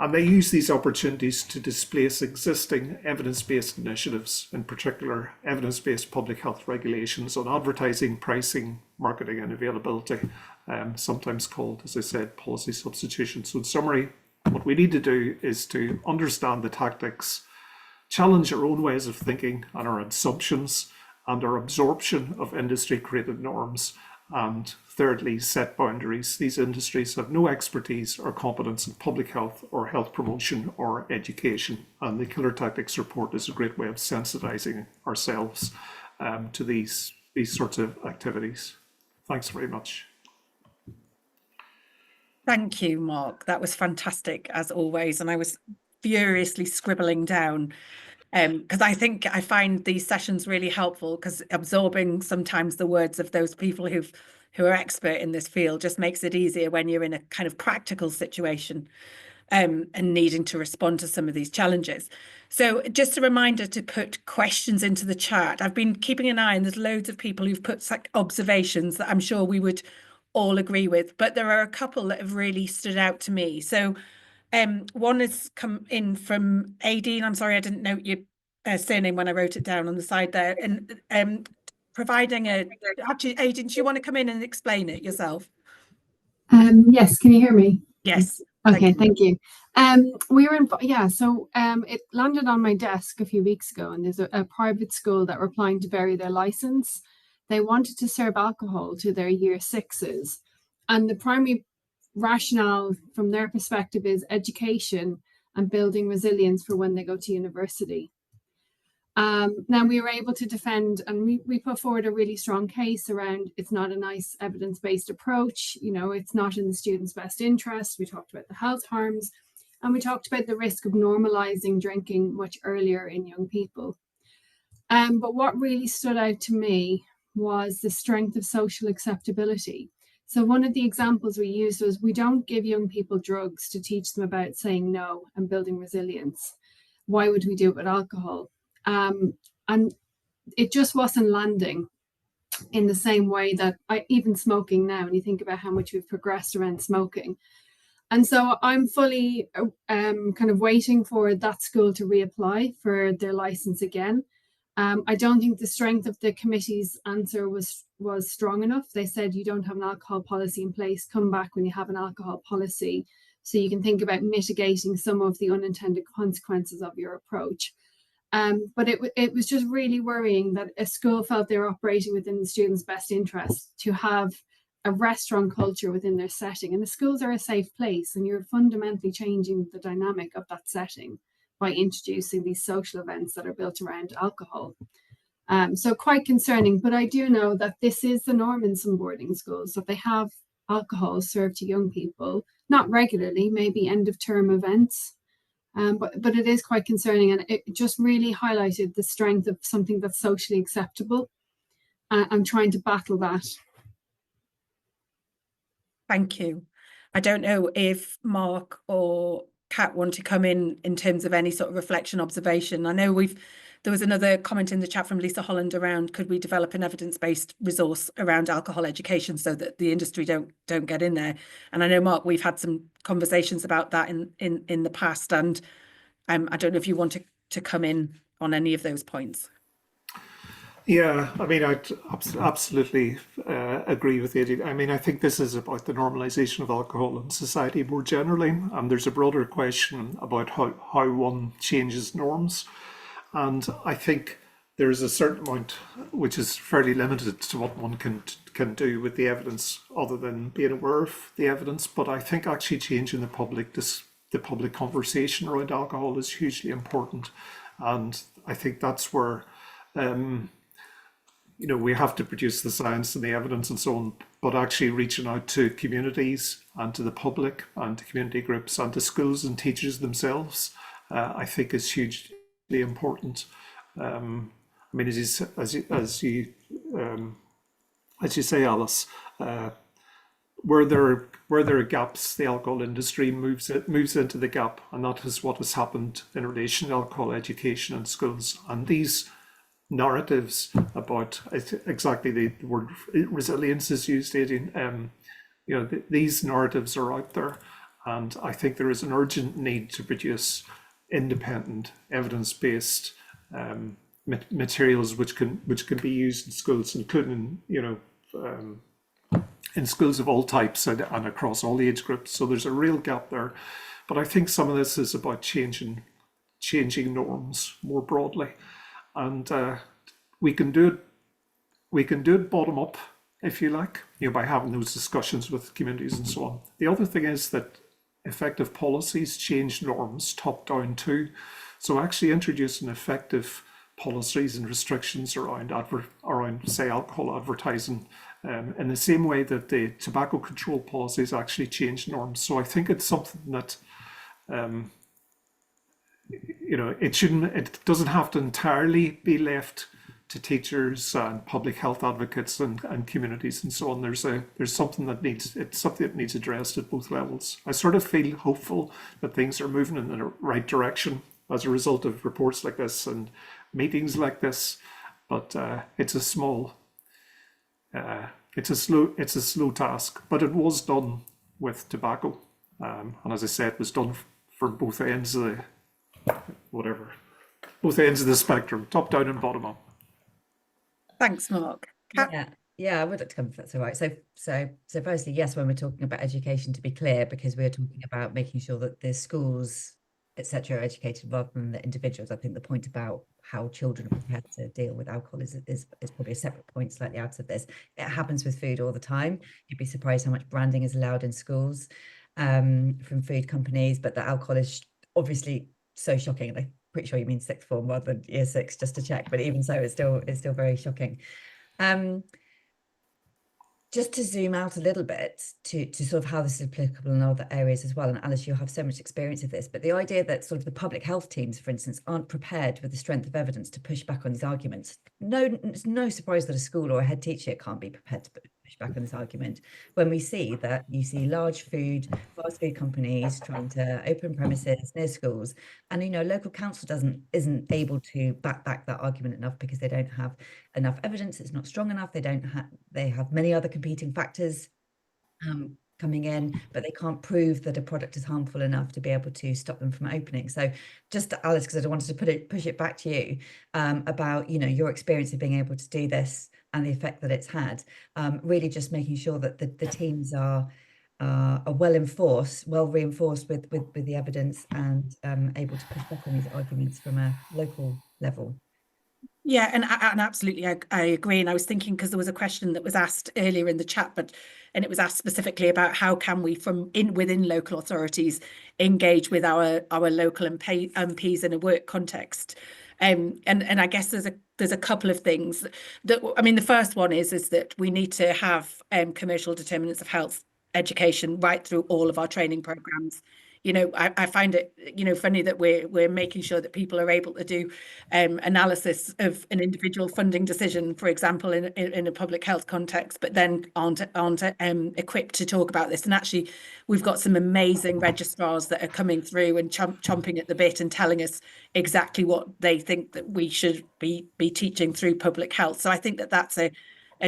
And they use these opportunities to displace existing evidence-based initiatives, in particular evidence-based public health regulations on advertising, pricing, marketing and availability, sometimes called, as I said, policy substitution. So in summary, what we need to do is to understand the tactics, challenge our own ways of thinking and our assumptions and our absorption of industry-created norms, and thirdly, set boundaries. These industries have no expertise or competence in public health or health promotion or education. And the Killer Tactics report is a great way of sensitizing ourselves to these sorts of activities. Thanks very much. Thank you, Mark. That was fantastic, as always. And I was furiously scribbling down because I find these sessions really helpful, because absorbing sometimes the words of those people who are expert in this field just makes it easier when you're in a kind of practical situation and needing to respond to some of these challenges. So just a reminder to put questions into the chat. I've been keeping an eye, and there's loads of people who've put observations that I'm sure we would all agree with, but there are a couple that have really stood out to me. So one has come in from Aideen. I'm sorry, I didn't note your surname when I wrote it down on the side there. And providing actually, Aideen, do you want to come in and explain it yourself? Yes, can you hear me? Yes. Okay, thank you. We were it landed on my desk a few weeks ago, and there's a private school that were applying to vary their license. They wanted to serve alcohol to their year sixes, and the primary rationale from their perspective is education and building resilience for when they go to university. Now we were able to defend, and we put forward a really strong case around it's not a nice evidence-based approach, it's not in the students' best interest. We talked about the health harms, and we talked about the risk of normalizing drinking much earlier in young people. But what really stood out to me was the strength of social acceptability. So one of the examples we used was, we don't give young people drugs to teach them about saying no and building resilience. Why would we do it with alcohol? And it just wasn't landing in the same way that even smoking now, when you think about how much we've progressed around smoking. And so I'm fully kind of waiting for that school to reapply for their license again. I don't think the strength of the committee's answer was strong enough. They said, you don't have an alcohol policy in place, come back when you have an alcohol policy, so you can think about mitigating some of the unintended consequences of your approach. But it was just really worrying that a school felt they were operating within the students' best interest to have a restaurant culture within their setting. And the schools are a safe place, and you're fundamentally changing the dynamic of that setting by introducing these social events that are built around alcohol. So quite concerning, but I do know that this is the norm in some boarding schools, that they have alcohol served to young people, not regularly, maybe end of term events. But it is quite concerning, and it just really highlighted the strength of something that's socially acceptable. I'm trying to battle that. Thank you. I don't know if Mark or Kat want to come in terms of any sort of reflection, observation. I know there was another comment in the chat from Lisa Holland around, could we develop an evidence-based resource around alcohol education so that the industry don't get in there? And I know, Mark, we've had some conversations about that in the past, and I don't know if you want to come in on any of those points. Yeah, I mean, I absolutely agree with you. I mean, I think this is about the normalization of alcohol in society more generally, and there's a broader question about how one changes norms. And I think there is a certain amount which is fairly limited to what one can do with the evidence, other than being aware of the evidence. But I think actually changing the public conversation around alcohol is hugely important, and I think that's where you know, we have to produce the science and the evidence and so on, but actually reaching out to communities and to the public and to community groups and to schools and teachers themselves, I think is hugely important. I mean, as you say, Alice, where there are gaps, the alcohol industry moves into the gap, and that is what has happened in relation to alcohol education in schools. And these narratives about exactly the word resilience is used, Aidan. You know, these narratives are out there, and I think there is an urgent need to produce independent, evidence-based materials which can be used in schools, including, you know, in schools of all types and across all age groups. So there's a real gap there. But I think some of this is about changing norms more broadly. And we can do it bottom up, if you like, you know, by having those discussions with communities and so on. The other thing is that effective policies change norms top down too. So actually introducing effective policies and restrictions around say alcohol advertising, in the same way that the tobacco control policies actually change norms. So I think it's something that you know, it doesn't have to entirely be left to teachers and public health advocates and communities and so on. There's something that needs addressed at both levels. I sort of feel hopeful that things are moving in the right direction as a result of reports like this and meetings like this, but it's a slow task. But it was done with tobacco, and as I said, it was done for both ends of the spectrum, top down and bottom up. Thanks, Mark. Yeah, I would like to come if that's all right. So firstly, yes, when we're talking about education, to be clear, because we're talking about making sure that the schools, etc., are educated rather than the individuals. I think the point about how children are prepared to deal with alcohol is probably a separate point slightly out of this. It happens with food all the time. You'd be surprised how much branding is allowed in schools from food companies, but the alcohol is obviously so shocking. And I'm pretty sure you mean sixth form rather than year six, just to check. But even so, it's still very shocking. Just to zoom out a little bit to sort of how this is applicable in other areas as well. And Alice, you'll have so much experience of this, but the idea that sort of the public health teams, for instance, aren't prepared with the strength of evidence to push back on these arguments. It's no surprise that a school or a head teacher can't be prepared to push back on this argument when we see that you see large fast food companies trying to open premises near schools, and you know, local council isn't able to back that argument enough because they don't have enough evidence. It's not strong enough. They have many other competing factors coming in, but they can't prove that a product is harmful enough to be able to stop them from opening. So just to Alice, because I wanted to push it back to you about, you know, your experience of being able to do this and the effect that it's had, really just making sure that the teams are well reinforced with the evidence and able to push back on these arguments from a local level. Yeah, and absolutely, I agree. And I was thinking, because there was a question that was asked earlier in the chat, and it was asked specifically about how can we within local authorities engage with our local MPs in a work context. And I guess there's a couple of things that, I mean, the first one is that we need to have commercial determinants of health education right through all of our training programs. You know, I find it, you know, funny that we're making sure that people are able to do analysis of an individual funding decision, for example, in a public health context, but then aren't equipped to talk about this. And actually, we've got some amazing registrars that are coming through and chomping at the bit and telling us exactly what they think that we should be teaching through public health. So I think that that's a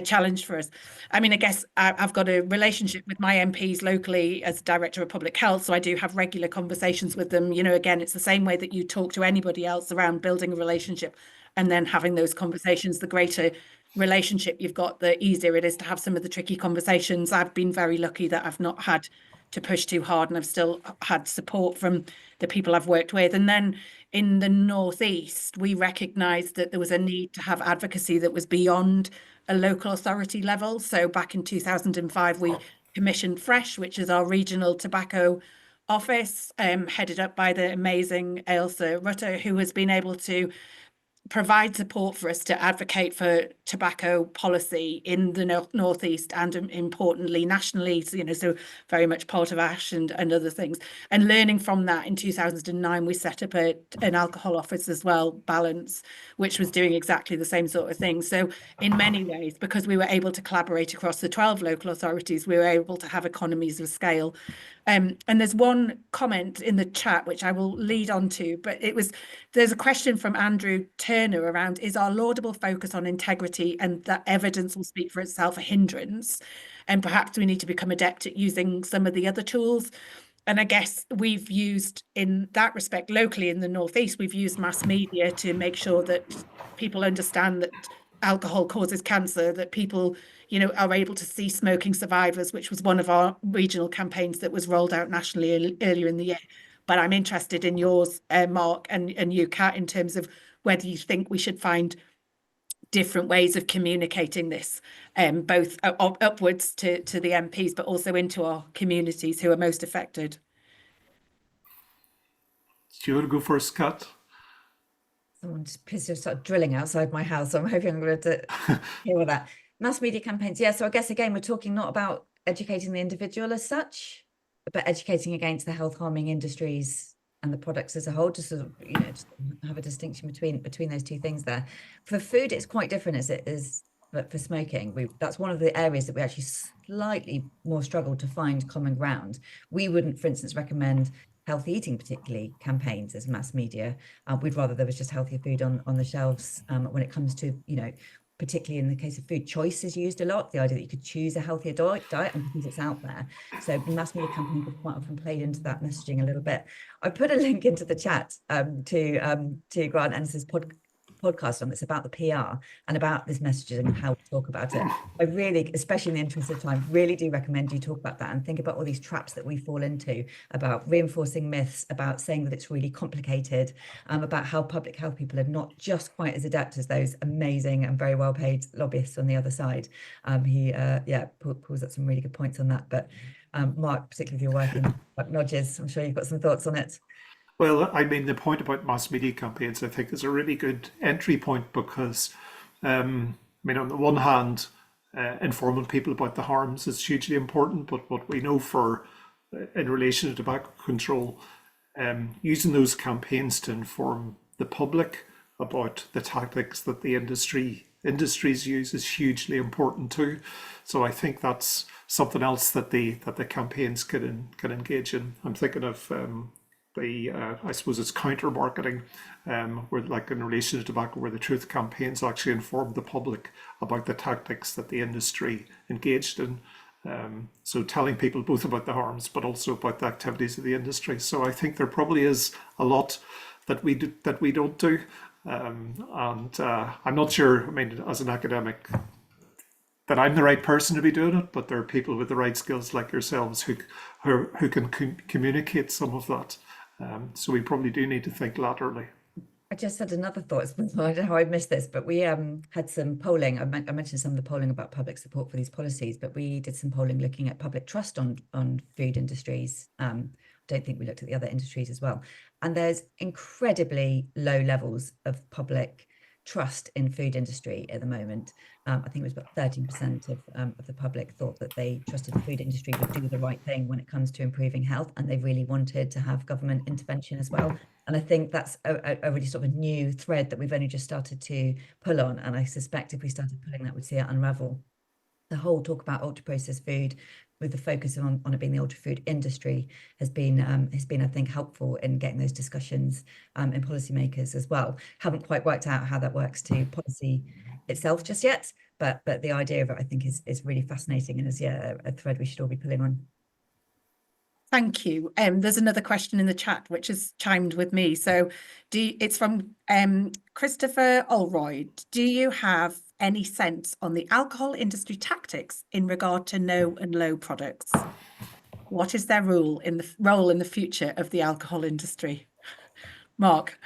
challenge for us. I mean, I guess I've got a relationship with my MPs locally as Director of Public Health, so I do have regular conversations with them. You know, again, it's the same way that you talk to anybody else around building a relationship and then having those conversations. The greater relationship you've got, the easier it is to have some of the tricky conversations. I've been very lucky that I've not had to push too hard, and I've still had support from the people I've worked with. And then in the Northeast, we recognised that there was a need to have advocacy that was beyond a local authority level. So back in 2005, we commissioned Fresh, which is our regional tobacco office, headed up by the amazing Ailsa Rutter, who has been able to provide support for us to advocate for tobacco policy in the Northeast and importantly nationally, so, so very much part of ASH and other things. And learning from that, in 2009, we set up an alcohol office as well, Balance, which was doing exactly the same sort of thing. So in many ways, because we were able to collaborate across the 12 local authorities, we were able to have economies of scale. And there's one comment in the chat, which I will lead on to, but there's a question from Andrew Turner around, is our laudable focus on integrity and that evidence will speak for itself a hindrance? And perhaps we need to become adept at using some of the other tools. And I guess we've used, in that respect, locally in the Northeast, we've used mass media to make sure that people understand that alcohol causes cancer, that people, are able to see smoking survivors, which was one of our regional campaigns that was rolled out nationally earlier in the year. But I'm interested in yours, Mark, and you, Kat, in terms of whether you think we should find different ways of communicating this, both upwards to the MPs, but also into our communities who are most affected. Do you want to go first, Kat? Someone just started drilling outside my house, so I'm hoping I'm going to hear all that. Mass media campaigns, yeah. So I guess again, we're talking not about educating the individual as such, but educating against the health harming industries and the products as a whole, just sort of, just have a distinction between those two things there. For food, it's quite different as it is, but for smoking, that's one of the areas that we actually slightly more struggle to find common ground. We wouldn't, for instance, recommend healthy eating, particularly campaigns as mass media. We'd rather there was just healthier food on the shelves. When it comes to, particularly in the case of food, choice is used a lot, the idea that you could choose a healthier diet and because it's out there. So mass media campaigns have quite often played into that messaging a little bit. I put a link into the chat to Grant Ennis's podcast on this about the PR and about this messaging and how we talk about it. I really, especially in the interest of time, really do recommend you talk about that and think about all these traps that we fall into, about reinforcing myths, about saying that it's really complicated, about how public health people are not just quite as adept as those amazing and very well paid lobbyists on the other side. He pulls up some really good points on that. But Mark, particularly if you're working at Nodges, I'm sure you've got some thoughts on it. Well, I mean, the point about mass media campaigns, I think, is a really good entry point because, on the one hand, informing people about the harms is hugely important, but what we know in relation to tobacco control, using those campaigns to inform the public about the tactics that the industries use is hugely important too. So I think that's something else that the campaigns can engage in. I'm thinking of I suppose it's counter marketing, where, like in relation to tobacco, where the truth campaigns actually inform the public about the tactics that the industry engaged in. So telling people both about the harms, but also about the activities of the industry. So I think there probably is a lot that we don't do, and I'm not sure. I mean, as an academic, that I'm the right person to be doing it, but there are people with the right skills like yourselves who can communicate some of that. So we probably do need to think laterally. I just had another thought. I don't know how I missed this, but we had some polling. I mentioned some of the polling about public support for these policies, but we did some polling looking at public trust on food industries. I don't think we looked at the other industries as well. And there's incredibly low levels of public trust in food industry at the moment. I think it was about 13% of the public thought that they trusted the food industry would do the right thing when it comes to improving health, and they really wanted to have government intervention as well. And I think that's a really sort of a new thread that we've only just started to pull on. And I suspect if we started pulling that, we'd see it unravel. The whole talk about ultra processed food, with the focus on it being the ultra food industry, has been I think helpful in getting those discussions in policymakers as well. Haven't quite worked out how that works to policy itself just yet, but the idea of it I think is really fascinating and is a thread we should all be pulling on. Thank you. There's another question in the chat which has chimed with me. So it's from Christopher Olroyd. Do you have any sense on the alcohol industry tactics in regard to no and low products? What is their role in the future of the alcohol industry? Mark?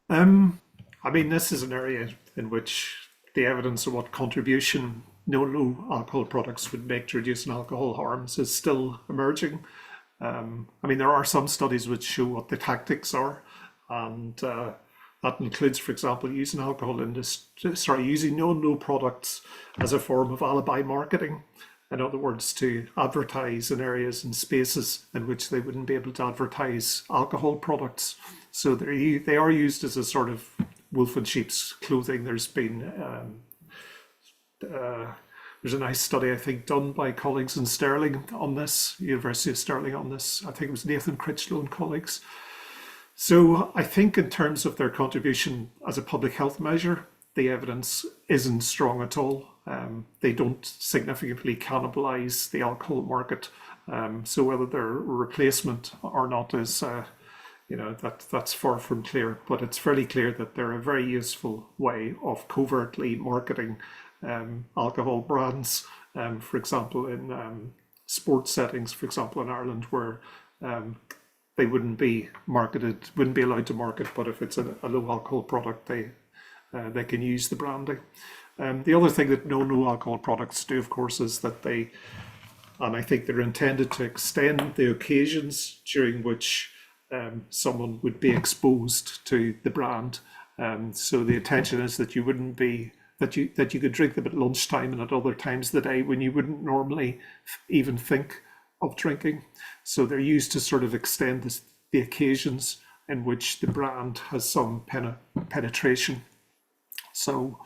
I mean, this is an area in which the evidence of what contribution no low alcohol products would make to reducing alcohol harms is still emerging. I mean, there are some studies which show what the tactics are, and That includes, for example, using using no products as a form of alibi marketing. In other words, to advertise in areas and spaces in which they wouldn't be able to advertise alcohol products. So they are used as a sort of wolf in sheep's clothing. There's a nice study, I think, done by colleagues in Stirling on this, University of Stirling on this. I think it was Nathan Critchlow and colleagues. So I think in terms of their contribution as a public health measure, the evidence isn't strong at all. They don't significantly cannibalise the alcohol market. So whether they're a replacement or not is, that's far from clear. But it's fairly clear that they're a very useful way of covertly marketing alcohol brands. For example, in sports settings, for example, in Ireland, where they wouldn't be allowed to market, but if it's a low alcohol product, they can use the branding. The other thing that no alcohol products do, of course, is that and I think they're intended to extend the occasions during which someone would be exposed to the brand. So the intention is that you could drink them at lunchtime and at other times of the day when you wouldn't normally even think of drinking. So they're used to sort of extend the occasions in which the brand has some penetration. So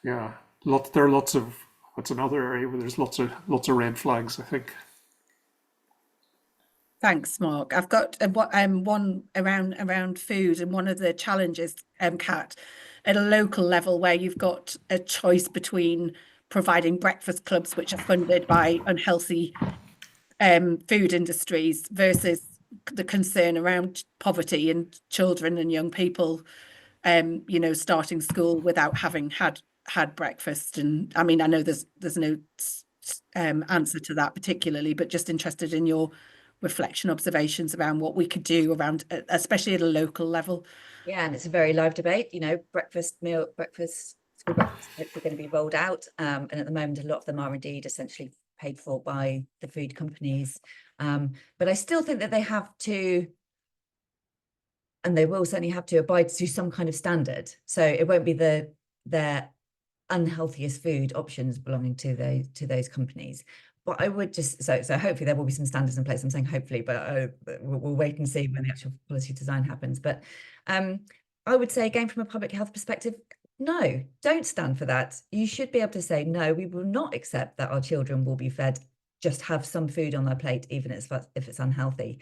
yeah, there are lots of, that's another area where there's lots of red flags, I think. Thanks, Mark. I've got one around food, and one of the challenges, Kat, at a local level, where you've got a choice between providing breakfast clubs which are funded by unhealthy food industries versus the concern around poverty and children and young people, starting school without having had breakfast. And I mean, I know there's no answer to that particularly, but just interested in your reflection, observations around what we could do around, especially at a local level. Yeah, and it's a very live debate. School breakfast are going to be rolled out, and at the moment, a lot of them are indeed essentially paid for by the food companies. But I still think that they have to, and they will certainly have to, abide to some kind of standard. So it won't be their unhealthiest food options belonging to those companies. But I would just, so hopefully there will be some standards in place. I'm saying hopefully, but we'll wait and see when the actual policy design happens. But I would say, again, from a public health perspective, no, don't stand for that. You should be able to say, no, we will not accept that our children will be fed, just have some food on their plate, even if it's unhealthy.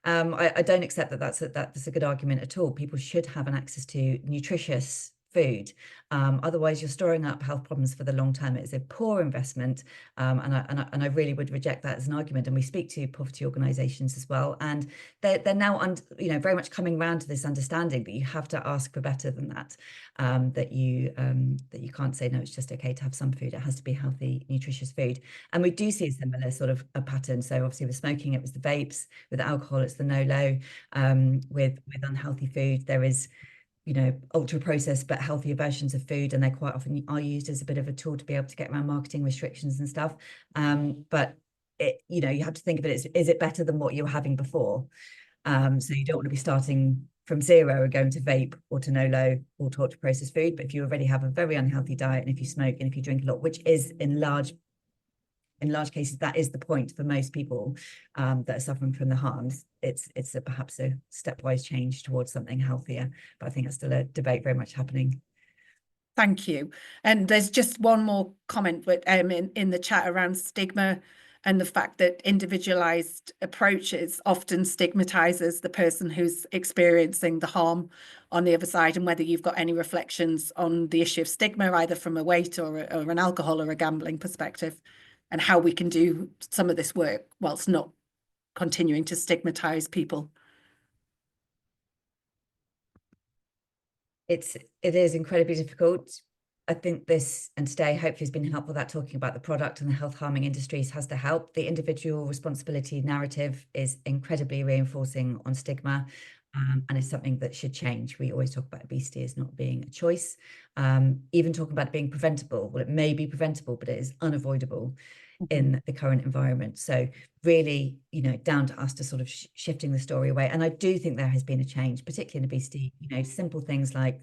I don't accept that's a good argument at all. People should have an access to nutritious food. Otherwise, you're storing up health problems for the long term. It is a poor investment, and I really would reject that as an argument. And we speak to poverty organisations as well, and they're now very much coming around to this understanding. But you have to ask for better than that. That you can't say no. It's just okay to have some food. It has to be healthy, nutritious food. And we do see a similar sort of a pattern. So obviously with smoking, it was the vapes. With alcohol, it's the no-low. With unhealthy food, there is, ultra processed but healthier versions of food, and they quite often are used as a bit of a tool to be able to get around marketing restrictions and stuff. But you have to think of it as, is it better than what you were having before? So you don't want to be starting from zero and going to vape or to no-low or to ultra processed food. But if you already have a very unhealthy diet, and if you smoke and if you drink a lot, which is in large cases, that is the point for most people that are suffering from the harms. It's perhaps a stepwise change towards something healthier, but I think that's still a debate very much happening. Thank you. And there's just one more comment in the chat around stigma and the fact that individualized approaches often stigmatizes the person who's experiencing the harm on the other side, and whether you've got any reflections on the issue of stigma, either from a weight or an alcohol or a gambling perspective, and how we can do some of this work whilst not continuing to stigmatize people. It is incredibly difficult. I think this, and today hopefully has been helpful, that talking about the product and the health harming industries has to help. The individual responsibility narrative is incredibly reinforcing on stigma, and it's something that should change. We always talk about obesity as not being a choice, even talking about it being preventable. Well, it may be preventable, but it is unavoidable. in the current environment. So really, you know, down to us to sort of shifting the story away. And I do think there has been a change, particularly in obesity. You know, simple things like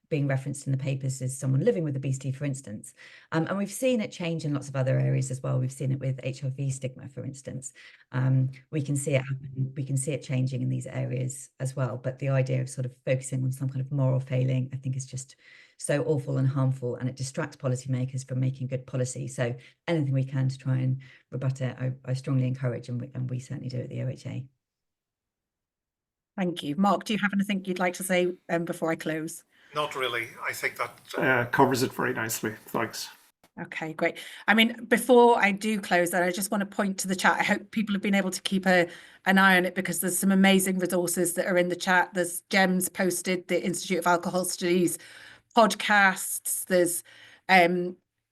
being referenced in the papers as someone living with obesity, for instance. And we've seen it change in lots of other areas as well. We've seen it with HIV stigma, for instance. We can see it happen. We can see it changing in these areas as well. But the idea of sort of focusing on some kind of moral failing, I think, is just so awful and harmful, and it distracts policymakers from making good policy. So anything we can to try and rebut it, I strongly encourage, and we certainly do at the OHA. Thank you. Mark, do you have anything you'd like to say before I close? Not really. I think that covers it very nicely. Thanks. Okay, great. I mean, before I do close that, I just want to point to the chat. I hope people have been able to keep an eye on it, because there's some amazing resources that are in the chat. There's GEMS posted, the Institute of Alcohol Studies podcasts. There's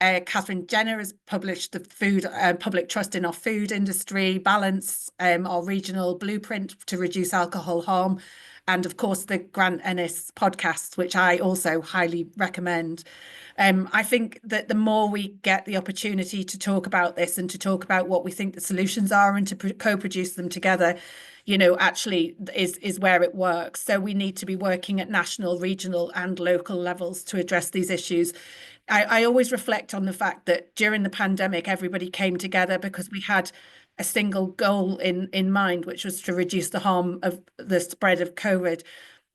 Katharine Jenner has published the food public trust in our food industry, Balance, our regional blueprint to reduce alcohol harm, and of course the Grant Ennis podcasts, which I also highly recommend. I think that the more we get the opportunity to talk about this and to talk about what we think the solutions are and to co-produce them together, you know, actually is where it works. So we need to be working at national, regional and local levels to address these issues. I always reflect on the fact that during the pandemic, everybody came together because we had a single goal in mind, which was to reduce the harm of the spread of COVID.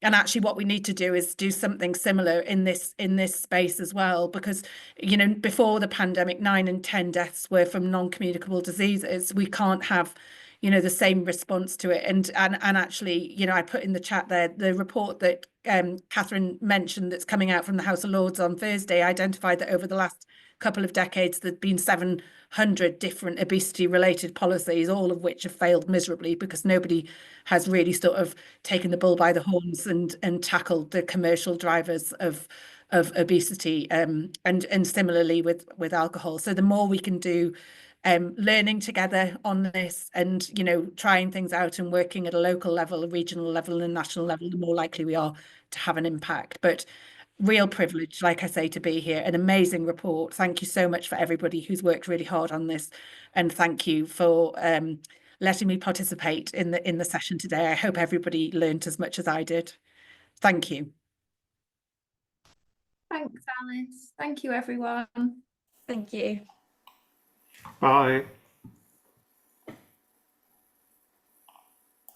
And actually what we need to do is do something similar in this space as well, because, you know, before the pandemic, 9 in 10 deaths were from non-communicable diseases. We can't have, you know, the same response to it. And actually, you know, I put in the chat there, the report that Katharine mentioned that's coming out from the House of Lords on Thursday identified that over the last couple of decades, there've been 700 different obesity-related policies, all of which have failed miserably because nobody has really sort of taken the bull by the horns and tackled the commercial drivers of obesity, and similarly with alcohol. So the more we can do learning together on this and, you know, trying things out and working at a local level, a regional level and national level, the more likely we are to have an impact. But real privilege, like I say, to be here. An amazing report. Thank you so much for everybody who's worked really hard on this, and thank you for letting me participate in the session today. I hope everybody learned as much as I did. Thank you. Thanks, Alice. Thank you, everyone. Thank you. Bye.